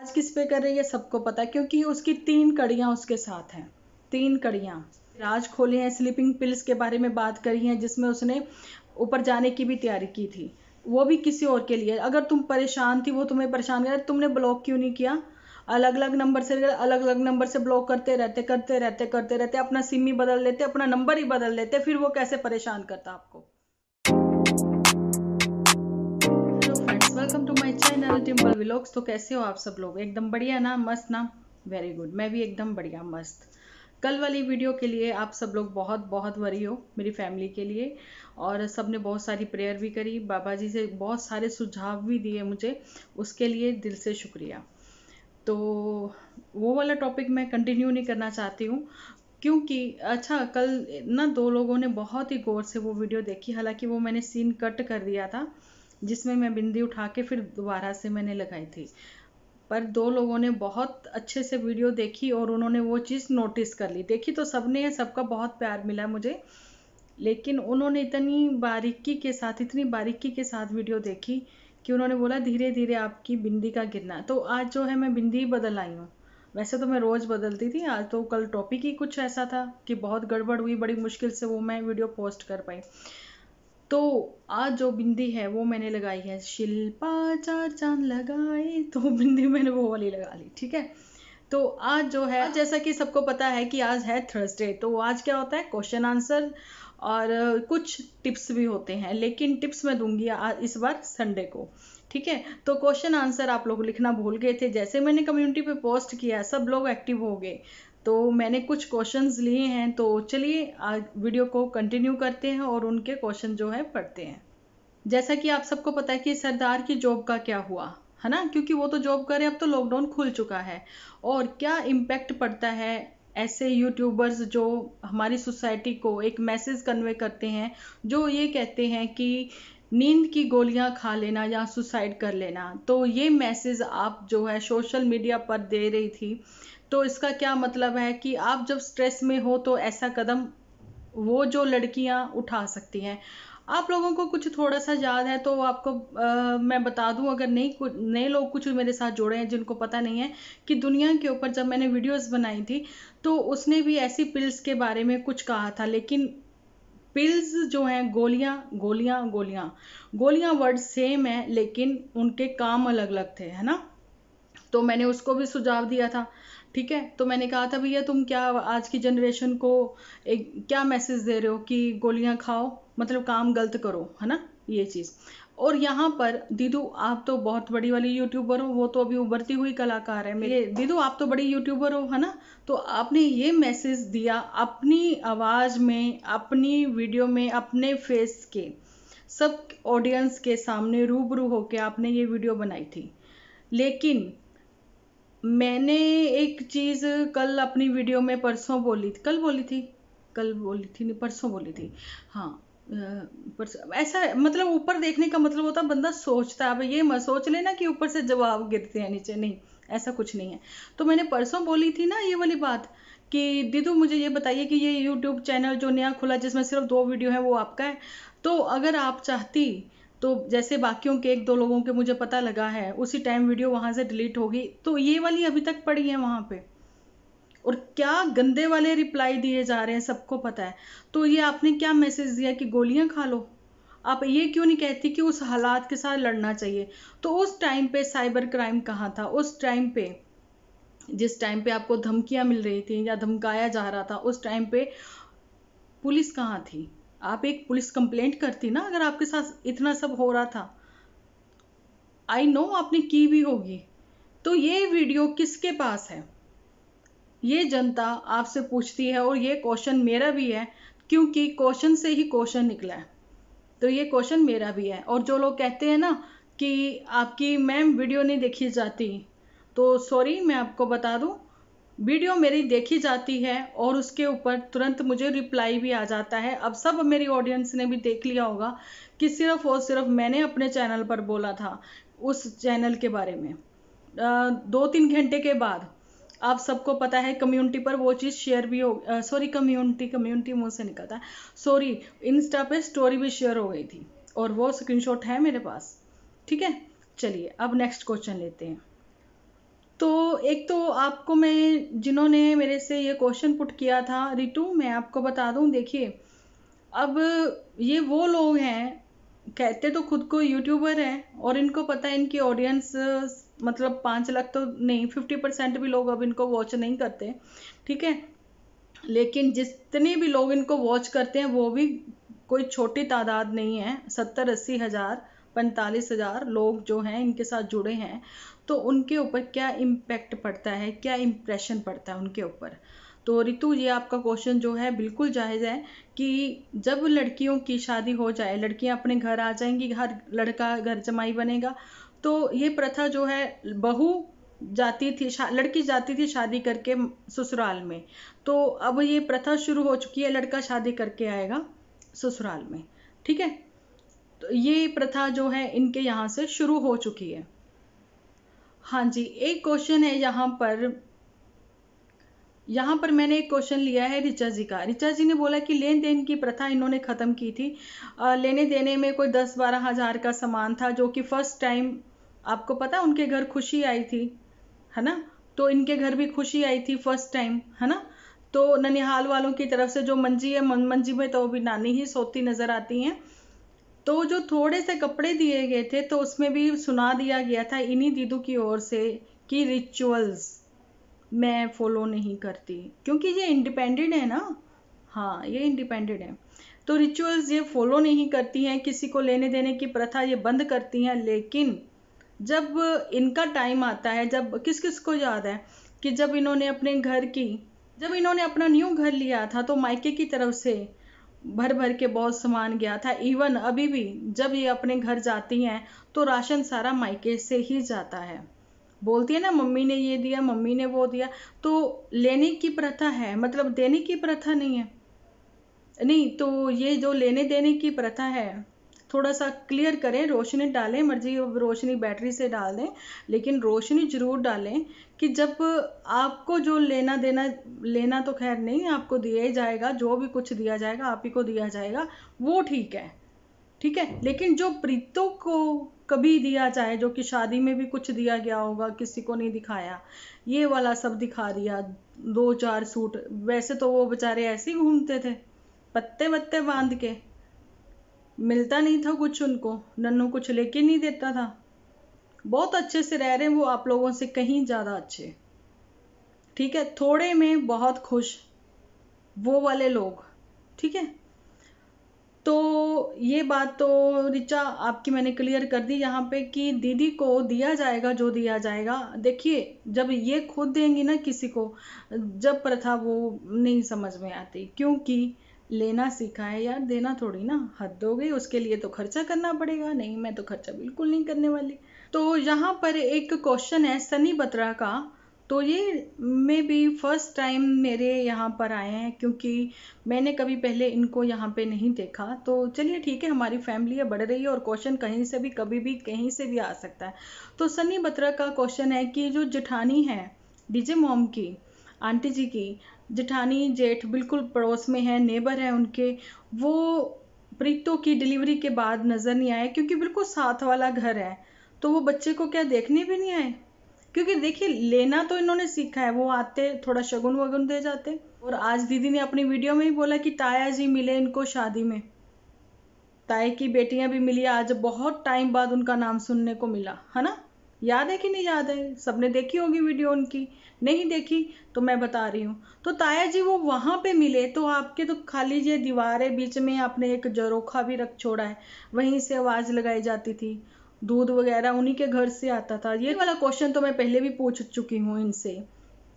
आज किस पे कर रही है सबको पता है, क्योंकि उसकी 3 कड़ियाँ उसके साथ हैं। 3 कड़ियाँ राज खोले हैं, स्लीपिंग पिल्स के बारे में बात करी है, जिसमें उसने ऊपर जाने की भी तैयारी की थी, वो भी किसी और के लिए। अगर तुम परेशान थी, वो तुम्हें परेशान कर, तुमने ब्लॉक क्यों नहीं किया? अलग अलग नंबर से ब्लॉक करते रहते, अपना सिम ही बदल लेते, अपना नंबर ही बदल लेते, फिर वो कैसे परेशान करता आपको। Welcome to my channel Timple vlogs. तो कैसे हो आप सब लोग? एकदम बढ़िया ना? मस्त ना? Very good. मैं भी एकदम बढ़िया मस्त। कल वाली वीडियो के लिए आप सब लोग बहुत बहुत वरी हो मेरी फैमिली के लिए, और सब ने बहुत सारी प्रेयर भी करी, बाबा जी से बहुत सारे सुझाव भी दिए मुझे, उसके लिए दिल से शुक्रिया। तो वो वाला टॉपिक मैं कंटिन्यू नहीं करना चाहती हूँ, क्योंकि अच्छा कल ना 2 लोगों ने बहुत ही गौर से वो वीडियो देखी, हालांकि वो मैंने सीन कट कर दिया था जिसमें मैं बिंदी उठा के फिर दोबारा से मैंने लगाई थी, पर 2 लोगों ने बहुत अच्छे से वीडियो देखी और उन्होंने वो चीज़ नोटिस कर ली। देखी तो सबने, सबका बहुत प्यार मिला मुझे, लेकिन उन्होंने इतनी बारीकी के साथ वीडियो देखी कि उन्होंने बोला धीरे धीरे आपकी बिंदी का गिरना। तो आज जो है मैं बिंदी ही बदल आई हूँ। वैसे तो मैं रोज़ बदलती थी, आज तो कल टॉपिक ही कुछ ऐसा था कि बहुत गड़बड़ हुई, बड़ी मुश्किल से वो मैं वीडियो पोस्ट कर पाई। तो आज जो बिंदी है वो मैंने लगाई है, शिल्पा 4 चांद लगाए, तो बिंदी मैंने वो वाली लगा ली। ठीक है, तो आज जो है, जैसा कि सबको पता है कि आज है थर्सडे, तो आज क्या होता है, क्वेश्चन आंसर और कुछ टिप्स भी होते हैं, लेकिन टिप्स मैं दूंगी इस बार संडे को। ठीक है, तो क्वेश्चन आंसर आप लोग लिखना भूल गए थे, जैसे मैंने कम्युनिटी पे पोस्ट किया सब लोग एक्टिव हो गए, तो मैंने कुछ क्वेश्चंस लिए हैं। तो चलिए आज वीडियो को कंटिन्यू करते हैं और उनके क्वेश्चन जो है पढ़ते हैं। जैसा कि आप सबको पता है कि सरदार की जॉब का क्या हुआ है ना, क्योंकि वो तो जॉब करे, अब तो लॉकडाउन खुल चुका है, और क्या इम्पैक्ट पड़ता है ऐसे यूट्यूबर्स जो हमारी सोसाइटी को एक मैसेज कन्वे करते हैं, जो ये कहते हैं कि नींद की गोलियां खा लेना या सुसाइड कर लेना। तो ये मैसेज आप जो है सोशल मीडिया पर दे रही थी, तो इसका क्या मतलब है कि आप जब स्ट्रेस में हो तो ऐसा कदम वो जो लड़कियां उठा सकती हैं। आप लोगों को कुछ थोड़ा सा याद है तो आपको मैं बता दूं, अगर नहीं कुछ नए लोग कुछ मेरे साथ जुड़े हैं जिनको पता नहीं है, कि दुनिया के ऊपर जब मैंने वीडियोस बनाई थी तो उसने भी ऐसी पिल्स के बारे में कुछ कहा था, लेकिन पिल्स जो हैं, गोलियां गोलियां गोलियां गोलियां वर्ड सेम है, लेकिन उनके काम अलग अलग थे, है ना। तो मैंने उसको भी सुझाव दिया था। ठीक है, तो मैंने कहा था भैया तुम क्या आज की जनरेशन को एक क्या मैसेज दे रहे हो कि गोलियां खाओ, मतलब काम गलत करो, है ना, ये चीज। और यहाँ पर दीदू आप तो बहुत बड़ी वाली यूट्यूबर हो, वो तो अभी उभरती हुई कलाकार है मेरे। दीदू आप तो बड़ी यूट्यूबर हो, है ना, तो आपने ये मैसेज दिया अपनी आवाज में, अपनी वीडियो में, अपने फेस के सब ऑडियंस के सामने रूबरू होके आपने ये वीडियो बनाई थी। लेकिन मैंने एक चीज कल अपनी वीडियो में परसों बोली थी, कल बोली थी नहीं, परसों बोली थी। हाँ, परसों ऐसा मतलब ऊपर देखने का मतलब होता है बंदा सोचता है, अब ये मत सोच लेना कि ऊपर से जवाब गिरते हैं नीचे, नहीं, ऐसा कुछ नहीं है। तो मैंने परसों बोली थी ना ये वाली बात कि दीदू मुझे ये बताइए कि ये यूट्यूब चैनल जो नया खुला जिसमें सिर्फ 2 वीडियो है वो आपका है, तो अगर आप चाहती तो जैसे बाकियों के 1-2 लोगों के मुझे पता लगा है उसी टाइम वीडियो वहां से डिलीट होगी, तो ये वाली अभी तक पड़ी है वहां पे, और क्या गंदे वाले रिप्लाई दिए जा रहे हैं सबको पता है। तो ये आपने क्या मैसेज दिया कि गोलियां खा लो? आप ये क्यों नहीं कहती कि उस हालात के साथ लड़ना चाहिए? तो उस टाइम पे साइबर क्राइम कहाँ था? उस टाइम पे जिस टाइम पे आपको धमकियां मिल रही थी या धमकाया जा रहा था, उस टाइम पे पुलिस कहाँ थी? आप एक पुलिस कंप्लेंट करती ना अगर आपके साथ इतना सब हो रहा था। आई नो आपने की भी होगी। तो ये वीडियो किसके पास है? ये जनता आपसे पूछती है, और ये क्वेश्चन मेरा भी है, क्योंकि क्वेश्चन से ही क्वेश्चन निकला है, तो ये क्वेश्चन मेरा भी है। और जो लोग कहते हैं ना कि आपकी मैम वीडियो नहीं देखी जाती, तो सॉरी मैं आपको बता दूं, वीडियो मेरी देखी जाती है और उसके ऊपर तुरंत मुझे रिप्लाई भी आ जाता है। अब सब मेरी ऑडियंस ने भी देख लिया होगा कि सिर्फ और सिर्फ मैंने अपने चैनल पर बोला था उस चैनल के बारे में। 2-3 घंटे के बाद आप सबको पता है कम्युनिटी पर वो चीज़ शेयर भी हो, सॉरी कम्युनिटी मुंह से निकलता है, सॉरी, इंस्टा पे स्टोरी भी शेयर हो गई थी, और वो स्क्रीनशॉट है मेरे पास। ठीक है, चलिए अब नेक्स्ट क्वेश्चन लेते हैं। एक तो आपको मैं, जिन्होंने मेरे से ये क्वेश्चन पुट किया था रितु, मैं आपको बता दूं, देखिए अब ये वो लोग हैं, कहते तो खुद को यूट्यूबर हैं और इनको पता है इनकी ऑडियंस मतलब 5 लाख तो नहीं, 50% भी लोग अब इनको वॉच नहीं करते, ठीक है। लेकिन जितने भी लोग इनको वॉच करते हैं वो भी कोई छोटी तादाद नहीं है, 70-80 हज़ार 45 हज़ार लोग जो हैं इनके साथ जुड़े हैं। तो उनके ऊपर क्या इम्पेक्ट पड़ता है, क्या इम्प्रेशन पड़ता है उनके ऊपर। तो रितु, ये आपका क्वेश्चन जो है बिल्कुल जायज़ है कि जब लड़कियों की शादी हो जाए, लड़कियां अपने घर आ जाएंगी, हर लड़का घर जमाई बनेगा, तो ये प्रथा जो है, बहू जाती थी, लड़की जाती थी शादी करके ससुराल में, तो अब ये प्रथा शुरू हो चुकी है, लड़का शादी करके आएगा ससुराल में, ठीक है। तो ये प्रथा जो है इनके यहाँ से शुरू हो चुकी है। हाँ जी, एक क्वेश्चन है यहाँ पर मैंने एक क्वेश्चन लिया है ऋचा जी का। ऋचा जी ने बोला कि लेन देन की प्रथा इन्होंने ख़त्म की थी। लेने देने में कोई 10-12 हज़ार का सामान था, जो कि फर्स्ट टाइम, आपको पता है उनके घर खुशी आई थी, है ना। तो इनके घर भी खुशी आई थी फर्स्ट टाइम, है ना। तो ननिहाल वालों की तरफ से जो मंजी है, मंजी में तो भी नानी ही सोती नजर आती हैं। तो जो थोड़े से कपड़े दिए गए थे, तो उसमें भी सुना दिया गया था इन्हीं दीदू की ओर से कि रिचुअल्स मैं फॉलो नहीं करती, क्योंकि ये इंडिपेंडेंट है ना। हाँ, ये इंडिपेंडेंट है, तो रिचुअल्स ये फॉलो नहीं करती हैं, किसी को लेने देने की प्रथा ये बंद करती हैं। लेकिन जब इनका टाइम आता है, जब किस किस को याद है कि जब इन्होंने अपना न्यू घर लिया था, तो मायके की तरफ से भर भर के बहुत सामान गया था। इवन अभी भी जब ये अपने घर जाती हैं तो राशन सारा मायके से ही जाता है। बोलती है ना, मम्मी ने ये दिया, मम्मी ने वो दिया। तो लेने की प्रथा है, मतलब देने की प्रथा नहीं है। नहीं, तो ये जो लेने देने की प्रथा है, थोड़ा सा क्लियर करें, रोशनी डालें, मर्जी रोशनी बैटरी से डाल दें, लेकिन रोशनी जरूर डालें कि जब आपको जो लेना देना, लेना तो खैर नहीं, आपको दिया ही जाएगा, जो भी कुछ दिया जाएगा आप ही को दिया जाएगा, वो ठीक है, ठीक है। लेकिन जो प्रीतों को कभी दिया जाए, जो कि शादी में भी कुछ दिया गया होगा, किसी को नहीं दिखाया, ये वाला सब दिखा दिया, 2-4 सूट, वैसे तो वो बेचारे ऐसे ही घूमते थे पत्ते वत्ते बांध के, मिलता नहीं था कुछ उनको, नन्नू कुछ लेके नहीं देता था। बहुत अच्छे से रह रहे हैं वो आप लोगों से कहीं ज्यादा अच्छे, ठीक है। थोड़े में बहुत खुश वो वाले लोग, ठीक है। तो ये बात तो रिचा आपकी मैंने क्लियर कर दी यहाँ पे कि दीदी को दिया जाएगा जो दिया जाएगा। देखिए, जब ये खुद देंगी ना किसी को, जब प्रथा वो नहीं समझ में आती, क्योंकि लेना सीखा है यार, देना थोड़ी ना। हद हो गई, उसके लिए तो खर्चा करना पड़ेगा। नहीं, मैं तो खर्चा बिल्कुल नहीं करने वाली। तो यहाँ पर एक क्वेश्चन है सनी बत्रा का, तो ये मे बी फर्स्ट टाइम मेरे यहाँ पर आए हैं, क्योंकि मैंने कभी पहले इनको यहाँ पे नहीं देखा। तो चलिए ठीक है, हमारी फैमिली है, बढ़ रही है, और क्वेश्चन कहीं से भी कभी भी कहीं से भी आ सकता है। तो सनी बत्रा का क्वेश्चन है कि जो जेठानी है डीजे मॉम की, आंटी जी की जेठानी, जेठ बिल्कुल पड़ोस में है, नेबर है उनके, वो प्रीतो की डिलीवरी के बाद नजर नहीं आए, क्योंकि बिल्कुल साथ वाला घर है। तो वो बच्चे को क्या देखने भी नहीं आए? क्योंकि देखिए, लेना तो इन्होंने सीखा है, वो आते थोड़ा शगुन वगुन दे जाते। और आज दीदी ने अपनी वीडियो में ही बोला कि ताया जी मिले इनको शादी में, ताए की बेटियां भी मिली, आज बहुत टाइम बाद उनका नाम सुनने को मिला, है ना। याद है कि नहीं याद है? सबने देखी होगी वीडियो उनकी, नहीं देखी तो मैं बता रही हूँ। तो ताया जी वो वहां पे मिले, तो आपके तो खाली ये दीवार है, बीच में आपने एक जरोखा भी रख छोड़ा है, वहीं से आवाज लगाई जाती थी, दूध वगैरह उन्हीं के घर से आता था। ये वाला क्वेश्चन तो मैं पहले भी पूछ चुकी हूँ इनसे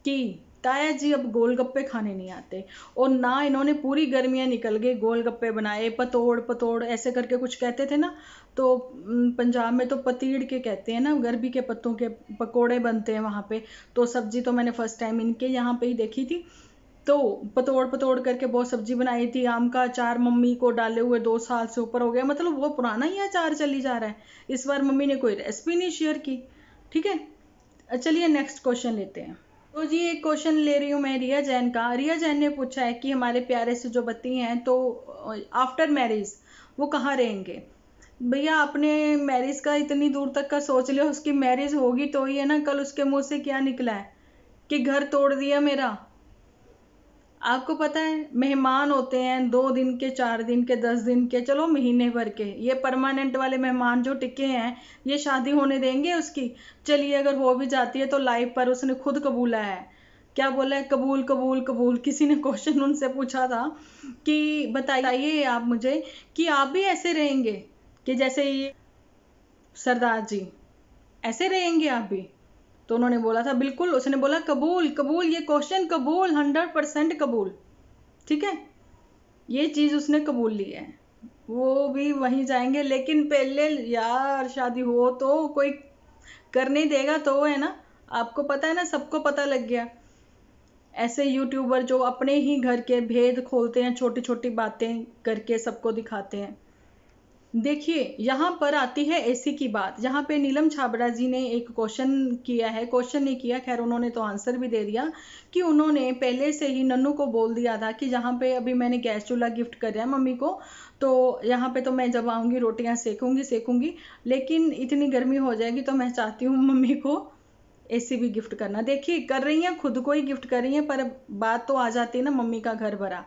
कि ताया जी अब गोलगप्पे खाने नहीं आते, और ना इन्होंने पूरी गर्मियां निकल गई गोलगप्पे बनाए, पतोड़ पतोड़ ऐसे करके कुछ कहते थे ना। तो पंजाब में तो पतीड़ के कहते हैं ना, गर्मी के पत्तों के पकोड़े बनते हैं वहां पे। तो सब्जी तो मैंने फर्स्ट टाइम इनके यहाँ पे ही देखी थी। तो पतोड़ पतोड़ करके बहुत सब्जी बनाई थी। आम का अचार मम्मी को डाले हुए 2 साल से ऊपर हो गया, मतलब वो पुराना ही अचार चली जा रहा है। इस बार मम्मी ने कोई रेसिपी नहीं शेयर की, ठीक है। चलिए नेक्स्ट क्वेश्चन लेते हैं। तो जी एक क्वेश्चन ले रही हूँ मैं रिया जैन का। रिया जैन ने पूछा है कि हमारे प्यारे से जो पति हैं, तो आफ्टर मैरिज वो कहाँ रहेंगे? भैया, अपने मैरिज का इतनी दूर तक का सोच लिया, उसकी मैरिज होगी तो ही है ना, कल उसके मुंह से क्या निकला है कि घर तोड़ दिया मेरा। आपको पता है मेहमान होते हैं 2 दिन के, 4 दिन के, 10 दिन के, चलो महीने भर के, ये परमानेंट वाले मेहमान जो टिके हैं ये शादी होने देंगे उसकी? चलिए अगर हो भी जाती है तो लाइव पर उसने खुद कबूला है। क्या बोला है? कबूल कबूल कबूल। किसी ने क्वेश्चन उनसे पूछा था कि बताइए आप मुझे कि आप भी ऐसे रहेंगे कि जैसे ये सरदार जी, ऐसे रहेंगे आप भी? तो उन्होंने बोला था बिल्कुल, उसने बोला कबूल कबूल, ये क्वेश्चन कबूल, 100% कबूल। ठीक है, ये चीज उसने कबूल ली है, वो भी वहीं जाएंगे। लेकिन पहले यार शादी हो तो कोई कर नहीं देगा तो है ना। आपको पता है ना, सबको पता लग गया। ऐसे यूट्यूबर जो अपने ही घर के भेद खोलते हैं, छोटी छोटी बातें करके सबको दिखाते हैं। देखिए यहाँ पर आती है एसी की बात। यहाँ पे नीलम छाबड़ा जी ने एक क्वेश्चन किया है, क्वेश्चन नहीं किया, खैर उन्होंने तो आंसर भी दे दिया कि उन्होंने पहले से ही नन्नू को बोल दिया था कि जहाँ पे अभी मैंने गैस चूल्हा गिफ्ट कर दिया मम्मी को, तो यहाँ पे तो मैं जब आऊँगी रोटियाँ सेकूंगी सेकूंगी, लेकिन इतनी गर्मी हो जाएगी तो मैं चाहती हूँ मम्मी को एसी भी गिफ्ट करना। देखिए कर रही हैं, खुद को ही गिफ्ट कर रही हैं, पर बात तो आ जाती है ना मम्मी का घर भरा।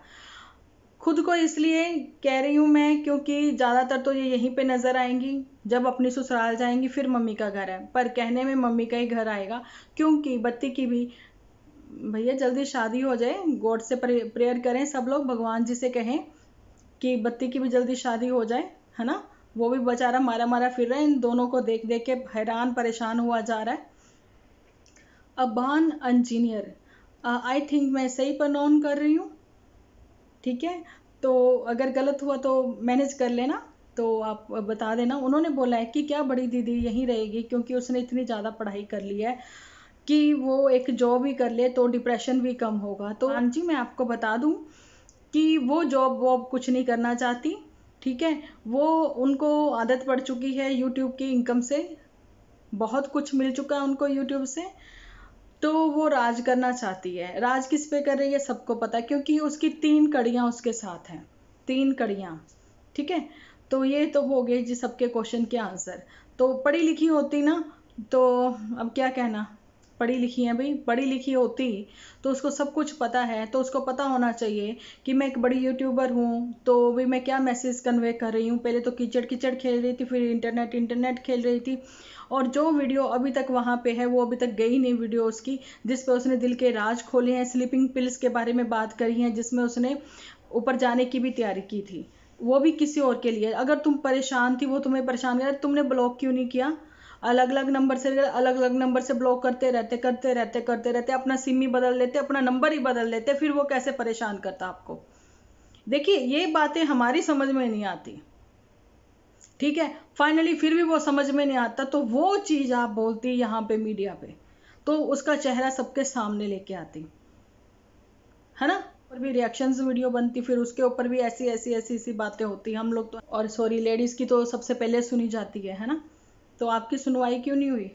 खुद को इसलिए कह रही हूँ मैं क्योंकि ज़्यादातर तो ये यहीं पे नज़र आएंगी, जब अपनी ससुराल जाएंगी फिर मम्मी का घर है, पर कहने में मम्मी का ही घर आएगा। क्योंकि बत्ती की भी भैया जल्दी शादी हो जाए, गॉड से प्रेयर करें सब लोग, भगवान जी से कहें कि बत्ती की भी जल्दी शादी हो जाए, है ना। वो भी बेचारा मारा मारा फिर रहा है, इन दोनों को देख देख के हैरान परेशान हुआ जा रहा है। अबान इंजीनियर, आई थिंक मैं सही प्रोनाउंस कर रही हूँ, ठीक है। तो अगर गलत हुआ तो मैनेज कर लेना, तो आप बता देना। उन्होंने बोला है कि क्या बड़ी दीदी यहीं रहेगी क्योंकि उसने इतनी ज़्यादा पढ़ाई कर ली है कि वो एक जॉब ही कर ले तो डिप्रेशन भी कम होगा। तो हाँ जी, मैं आपको बता दूं कि वो जॉब वॉब कुछ नहीं करना चाहती, ठीक है। वो उनको आदत पड़ चुकी है यूट्यूब की इनकम से, बहुत कुछ मिल चुका है उनको यूट्यूब से। तो वो राज करना चाहती है। राज किस पे कर रही है सबको पता है, क्योंकि उसकी 3 कड़ियाँ उसके साथ हैं, 3 कड़ियाँ, ठीक है। तो ये तो हो गए जी सबके क्वेश्चन के आंसर। तो पढ़ी लिखी होती ना, तो अब क्या कहना, पढ़ी लिखी है भाई, पढ़ी लिखी होती तो उसको सब कुछ पता है, तो उसको पता होना चाहिए कि मैं एक बड़ी यूट्यूबर हूँ, तो भी मैं क्या मैसेज कन्वे कर रही हूँ। पहले तो कीचड़ कीचड़ खेल रही थी, फिर इंटरनेट इंटरनेट खेल रही थी, और जो वीडियो अभी तक वहाँ पे है वो अभी तक गई नहीं वीडियो उसकी, जिस पे उसने दिल के राज खोले हैं, स्लीपिंग पिल्स के बारे में बात करी है, जिसमें उसने ऊपर जाने की भी तैयारी की थी, वो भी किसी और के लिए। अगर तुम परेशान थी, वो तुम्हें परेशान कर, तुमने ब्लॉक क्यों नहीं किया? अलग अलग नंबर से, अलग अलग नंबर से ब्लॉक करते रहते, अपना सिम ही बदल लेते, अपना नंबर ही बदल लेते, फिर वो कैसे परेशान करता आपको? देखिए ये बातें हमारी समझ में नहीं आती, ठीक है। फाइनली फिर भी वो समझ में नहीं आता, तो वो चीज आप बोलती यहाँ पे मीडिया पे, तो उसका चेहरा सबके सामने लेके आती, है ना। और भी रिएक्शंस वीडियो बनती, फिर उसके ऊपर भी ऐसी ऐसी ऐसी ऐसी बातें होती। हम लोग तो, और सॉरी लेडीज की तो सबसे पहले सुनी जाती है ना। तो आपकी सुनवाई क्यों नहीं हुई?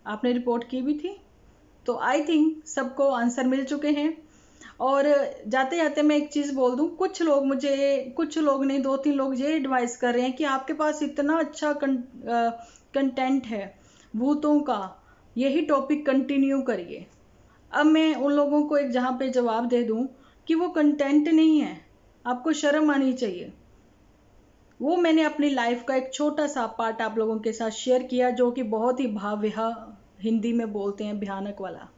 आपने रिपोर्ट की भी थी। तो आई थिंक सबको आंसर मिल चुके हैं। और जाते जाते मैं एक चीज़ बोल दूं, कुछ लोग मुझे, कुछ लोग नहीं, 2-3 लोग ये एडवाइस कर रहे हैं कि आपके पास इतना अच्छा कंटेंट है भूतों का, यही टॉपिक कंटिन्यू करिए। अब मैं उन लोगों को एक जहाँ पे जवाब दे दूं कि वो कंटेंट नहीं है, आपको शर्म आनी चाहिए। वो मैंने अपनी लाइफ का एक छोटा सा पार्ट आप लोगों के साथ शेयर किया, जो कि बहुत ही भाव्य, हिंदी में बोलते हैं भयानक वाला,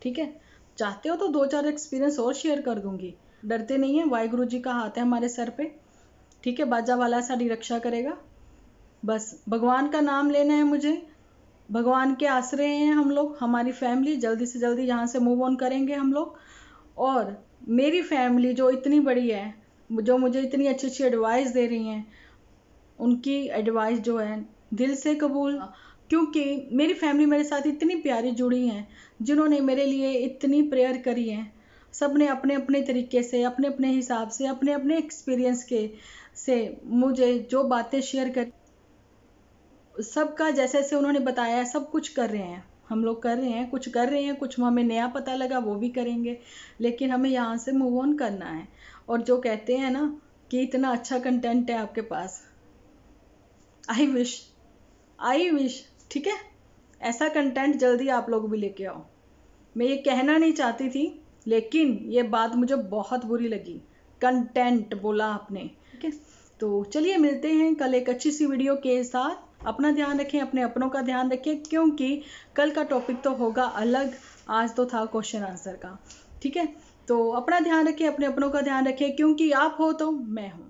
ठीक है। चाहते हो तो 2-4 एक्सपीरियंस और शेयर कर दूंगी, डरते नहीं है, वाहिगुरु जी का हाथ है हमारे सर पे, ठीक है। बाजा वाला साड़ी रक्षा करेगा, बस भगवान का नाम लेना है मुझे। भगवान के आश्रय हैं हम लोग, हमारी फैमिली जल्दी से जल्दी यहाँ से मूव ऑन करेंगे हम लोग। और मेरी फैमिली जो इतनी बड़ी है, जो मुझे इतनी अच्छी अच्छी एडवाइस दे रही हैं, उनकी एडवाइस जो है दिल से कबूल। क्योंकि मेरी फैमिली मेरे साथ इतनी प्यारी जुड़ी हैं, जिन्होंने मेरे लिए इतनी प्रेयर करी है, सब ने अपने अपने तरीके से, अपने अपने हिसाब से, अपने अपने एक्सपीरियंस के से मुझे जो बातें शेयर कर, सबका जैसे जैसे उन्होंने बताया सब कुछ कर रहे हैं, हम लोग कर रहे हैं, कुछ कर रहे हैं, कुछ हमें नया पता लगा वो भी करेंगे, लेकिन हमें यहाँ से मूव ऑन करना है। और जो कहते हैं ना कि इतना अच्छा कंटेंट है आपके पास, आई विश, आई विश, ठीक है, ऐसा कंटेंट जल्दी आप लोग भी लेके आओ। मैं ये कहना नहीं चाहती थी, लेकिन ये बात मुझे बहुत बुरी लगी। कंटेंट बोला आपने, ठीक है। तो चलिए मिलते हैं कल एक अच्छी सी वीडियो के साथ। अपना ध्यान रखें, अपने अपनों का ध्यान रखें, क्योंकि कल का टॉपिक तो होगा अलग, आज तो था क्वेश्चन आंसर का, ठीक है। तो अपना ध्यान रखें, अपने अपनों का ध्यान रखें, क्योंकि आप हो तो मैं हूँ।